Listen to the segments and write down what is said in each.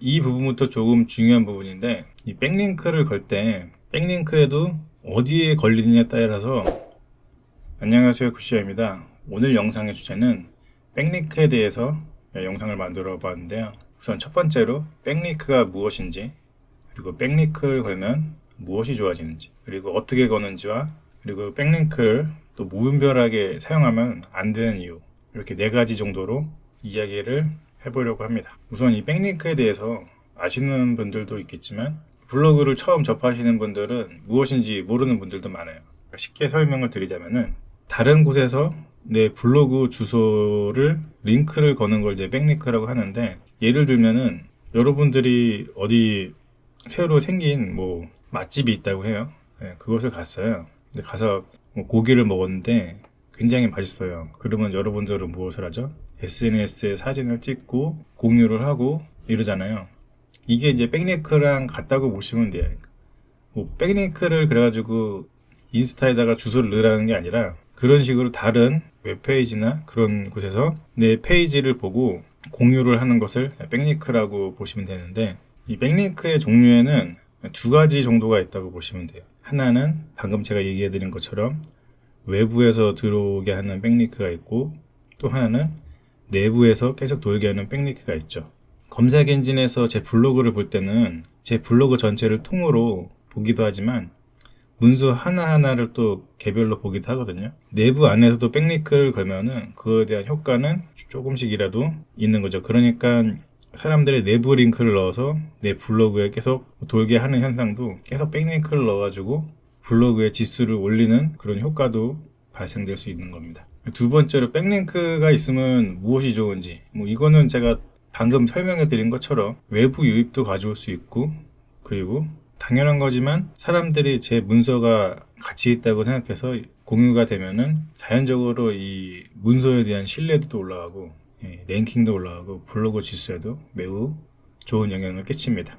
이 부분부터 조금 중요한 부분인데, 이 백링크를 걸 때 백링크에도 어디에 걸리느냐에 따라서. 안녕하세요, 굿시아입니다. 오늘 영상의 주제는 백링크에 대해서 영상을 만들어 봤는데요. 우선 첫 번째로 백링크가 무엇인지, 그리고 백링크를 걸면 무엇이 좋아지는지, 그리고 어떻게 거는지와, 그리고 백링크를 또 무분별하게 사용하면 안 되는 이유, 이렇게 네 가지 정도로 이야기를 해보려고 합니다. 우선 이 백링크에 대해서 아시는 분들도 있겠지만 블로그를 처음 접하시는 분들은 무엇인지 모르는 분들도 많아요. 쉽게 설명을 드리자면은, 다른 곳에서 내 블로그 주소를 링크를 거는 걸 이제 백링크라고 하는데, 예를 들면은 여러분들이 어디 새로 생긴 뭐 맛집이 있다고 해요. 그것을 갔어요. 근데 가서 고기를 먹었는데 굉장히 맛있어요. 그러면 여러분들은 무엇을 하죠? SNS에 사진을 찍고 공유를 하고 이러잖아요. 이게 이제 백링크랑 같다고 보시면 돼요. 뭐 백링크를 그래가지고 인스타에다가 주소를 넣으라는 게 아니라, 그런 식으로 다른 웹페이지나 그런 곳에서 내 페이지를 보고 공유를 하는 것을 백링크라고 보시면 되는데, 이 백링크의 종류에는 두 가지 정도가 있다고 보시면 돼요. 하나는 방금 제가 얘기해 드린 것처럼 외부에서 들어오게 하는 백링크가 있고, 또 하나는 내부에서 계속 돌게 하는 백링크가 있죠. 검색 엔진에서 제 블로그를 볼 때는 제 블로그 전체를 통으로 보기도 하지만 문서 하나하나를 또 개별로 보기도 하거든요. 내부 안에서도 백링크를 걸면은 그거에 대한 효과는 조금씩이라도 있는 거죠. 그러니까 사람들의 내부 링크를 넣어서 내 블로그에 계속 돌게 하는 현상도, 계속 백링크를 넣어가지고 블로그의 지수를 올리는 그런 효과도 발생될 수 있는 겁니다. 두 번째로 백링크가 있으면 무엇이 좋은지, 뭐 이거는 제가 방금 설명해 드린 것처럼 외부 유입도 가져올 수 있고, 그리고 당연한 거지만 사람들이 제 문서가 가치 있다고 생각해서 공유가 되면은 자연적으로 이 문서에 대한 신뢰도도 올라가고, 랭킹도 올라가고 블로그 지수에도 매우 좋은 영향을 끼칩니다.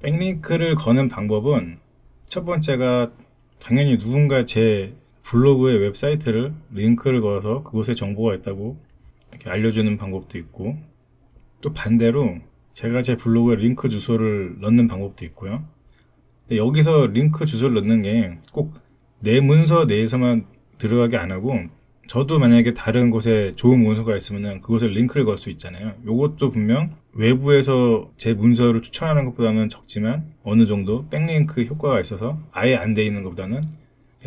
백링크를 거는 방법은, 첫 번째가 당연히 누군가 제 블로그의 웹사이트를 링크를 걸어서 그곳에 정보가 있다고 이렇게 알려주는 방법도 있고, 또 반대로 제가 제 블로그에 링크 주소를 넣는 방법도 있고요. 근데 여기서 링크 주소를 넣는 게 꼭 내 문서 내에서만 들어가게 안 하고, 저도 만약에 다른 곳에 좋은 문서가 있으면 그곳에 링크를 걸 수 있잖아요. 요것도 분명 외부에서 제 문서를 추천하는 것보다는 적지만 어느 정도 백링크 효과가 있어서 아예 안 돼 있는 것보다는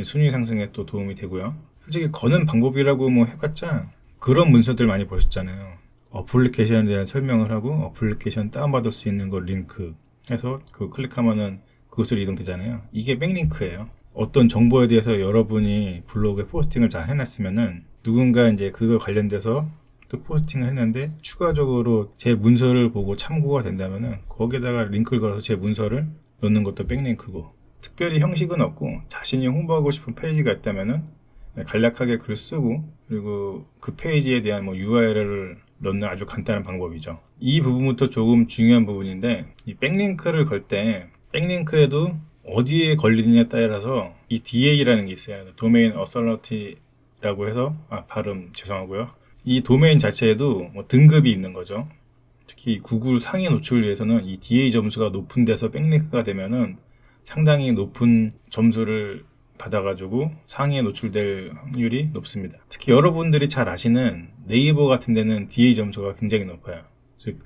순위 상승에 또 도움이 되고요. 솔직히 거는 방법이라고 뭐 해봤자 그런 문서들 많이 보셨잖아요. 어플리케이션에 대한 설명을 하고 어플리케이션 다운받을 수 있는 거 링크 해서 그 클릭하면은 그곳으로 이동되잖아요. 이게 백링크예요. 어떤 정보에 대해서 여러분이 블로그에 포스팅을 잘 해놨으면은 누군가 이제 그거 관련돼서 또 포스팅을 했는데 추가적으로 제 문서를 보고 참고가 된다면은 거기에다가 링크를 걸어서 제 문서를 넣는 것도 백링크고, 특별히 형식은 없고 자신이 홍보하고 싶은 페이지가 있다면은 간략하게 글 쓰고, 그리고 그 페이지에 대한 뭐 URL을 넣는 아주 간단한 방법이죠. 이 부분부터 조금 중요한 부분인데, 이 백링크를 걸 때 백링크에도 어디에 걸리느냐에 따라서 이 DA라는 게 있어요. 도메인 어설러티라고 해서, 발음 죄송하고요. 이 도메인 자체에도 뭐 등급이 있는 거죠. 특히 구글 상위 노출을 위해서는 이 DA 점수가 높은 데서 백링크가 되면은 상당히 높은 점수를 받아가지고 상위에 노출될 확률이 높습니다. 특히 여러분들이 잘 아시는 네이버 같은 데는 DA 점수가 굉장히 높아요. 즉,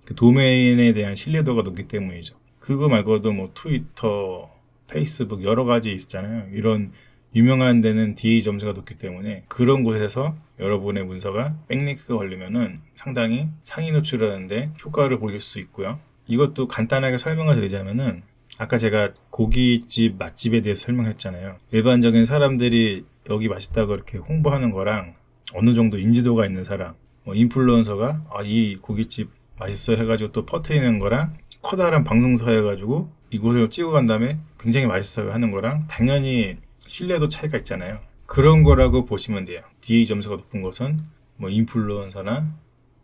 그 도메인에 대한 신뢰도가 높기 때문이죠. 그거 말고도 뭐 트위터, 페이스북 여러 가지 있잖아요. 이런 유명한 데는 DA 점수가 높기 때문에 그런 곳에서 여러분의 문서가 백링크가 걸리면은 상당히 상위 노출하는데 효과를 보실 수 있고요. 이것도 간단하게 설명을 드리자면은, 아까 제가 고깃집 맛집에 대해서 설명했잖아요. 일반적인 사람들이 여기 맛있다고 이렇게 홍보하는 거랑 어느 정도 인지도가 있는 사람, 인플루언서가 이 고깃집 맛있어 해가지고 또 퍼뜨리는 거랑 커다란 방송사 해가지고 이곳을 찍어 간 다음에 굉장히 맛있어요 하는 거랑 당연히 신뢰도 차이가 있잖아요. 그런 거라고 보시면 돼요. DA 점수가 높은 것은 뭐 인플루언서나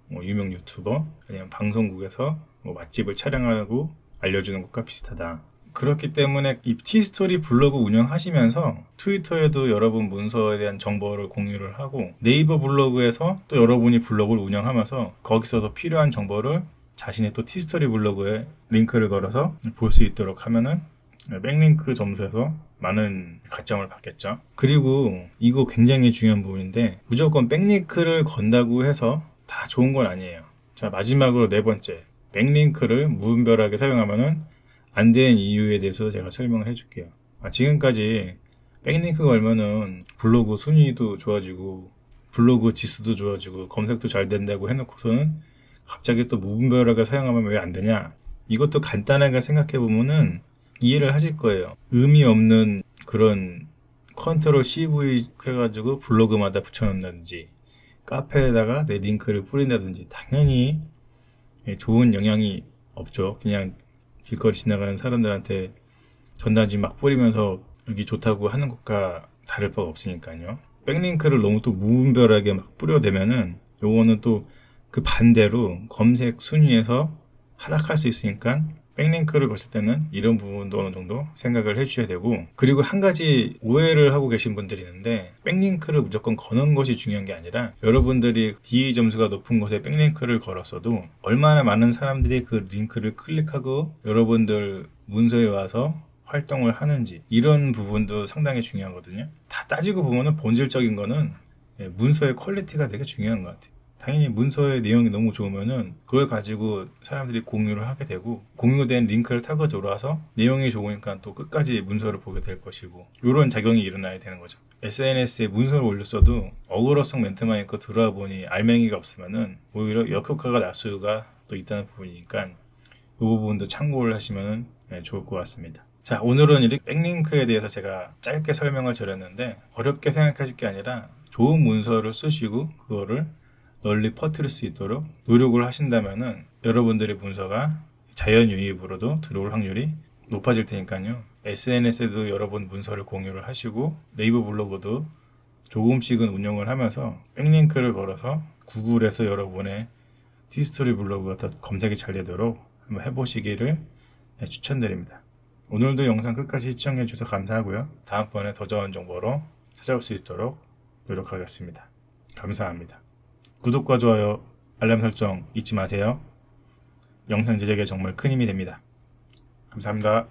뭐 유명 유튜버, 아니면 방송국에서 뭐 맛집을 촬영하고 알려주는 것과 비슷하다. 그렇기 때문에 이 티스토리 블로그 운영하시면서 트위터에도 여러분 문서에 대한 정보를 공유를 하고, 네이버 블로그에서 또 여러분이 블로그를 운영하면서 거기서도 필요한 정보를 자신의 또 티스토리 블로그에 링크를 걸어서 볼 수 있도록 하면은 백링크 점수에서 많은 가점을 받겠죠. 그리고 이거 굉장히 중요한 부분인데, 무조건 백링크를 건다고 해서 다 좋은 건 아니에요. 자, 마지막으로 네 번째, 백링크를 무분별하게 사용하면은 안 되는 이유에 대해서 제가 설명을 해줄게요. 지금까지 백링크 걸면은 블로그 순위도 좋아지고 블로그 지수도 좋아지고 검색도 잘 된다고 해놓고서는 갑자기 또 무분별하게 사용하면 왜 안 되냐? 이것도 간단하게 생각해 보면은 이해를 하실 거예요. 의미 없는 그런 컨트롤 CV 해가지고 블로그마다 붙여놓는다든지 카페에다가 내 링크를 뿌린다든지 당연히 좋은 영향이 없죠. 그냥 길거리 지나가는 사람들한테 전단지 막 뿌리면서 여기 좋다고 하는 것과 다를 바가 없으니까요. 백링크를 너무 또 무분별하게 막 뿌려대면은 요거는 또 그 반대로 검색 순위에서 하락할 수 있으니까 백링크를 거실 때는 이런 부분도 어느 정도 생각을 해주셔야 되고, 그리고 한 가지 오해를 하고 계신 분들이 있는데, 백링크를 무조건 거는 것이 중요한 게 아니라 여러분들이 DA 점수가 높은 곳에 백링크를 걸었어도 얼마나 많은 사람들이 그 링크를 클릭하고 여러분들 문서에 와서 활동을 하는지, 이런 부분도 상당히 중요하거든요. 다 따지고 보면은 본질적인 거는 문서의 퀄리티가 되게 중요한 것 같아요. 당연히 문서의 내용이 너무 좋으면은 그걸 가지고 사람들이 공유를 하게 되고, 공유된 링크를 타고 들어와서 내용이 좋으니까 또 끝까지 문서를 보게 될 것이고, 이런 작용이 일어나야 되는 거죠. SNS에 문서를 올렸어도 어그로성 멘트만 있고 들어와 보니 알맹이가 없으면은 오히려 역효과가 날 수가 또 있다는 부분이니까 이 부분도 참고를 하시면 좋을 것 같습니다. 자, 오늘은 이렇게 백링크에 대해서 제가 짧게 설명을 드렸는데, 어렵게 생각하실 게 아니라 좋은 문서를 쓰시고 그거를 널리 퍼뜨릴 수 있도록 노력을 하신다면은 여러분들의 문서가 자연 유입으로도 들어올 확률이 높아질 테니까요. SNS에도 여러분 문서를 공유를 하시고 네이버 블로그도 조금씩은 운영을 하면서 백링크를 걸어서 구글에서 여러분의 티스토리 블로그가 더 검색이 잘 되도록 한번 해보시기를 추천드립니다. 오늘도 영상 끝까지 시청해 주셔서 감사하고요. 다음번에 더 좋은 정보로 찾아올 수 있도록 노력하겠습니다. 감사합니다. 구독과 좋아요, 알람 설정 잊지 마세요. 영상 제작에 정말 큰 힘이 됩니다. 감사합니다.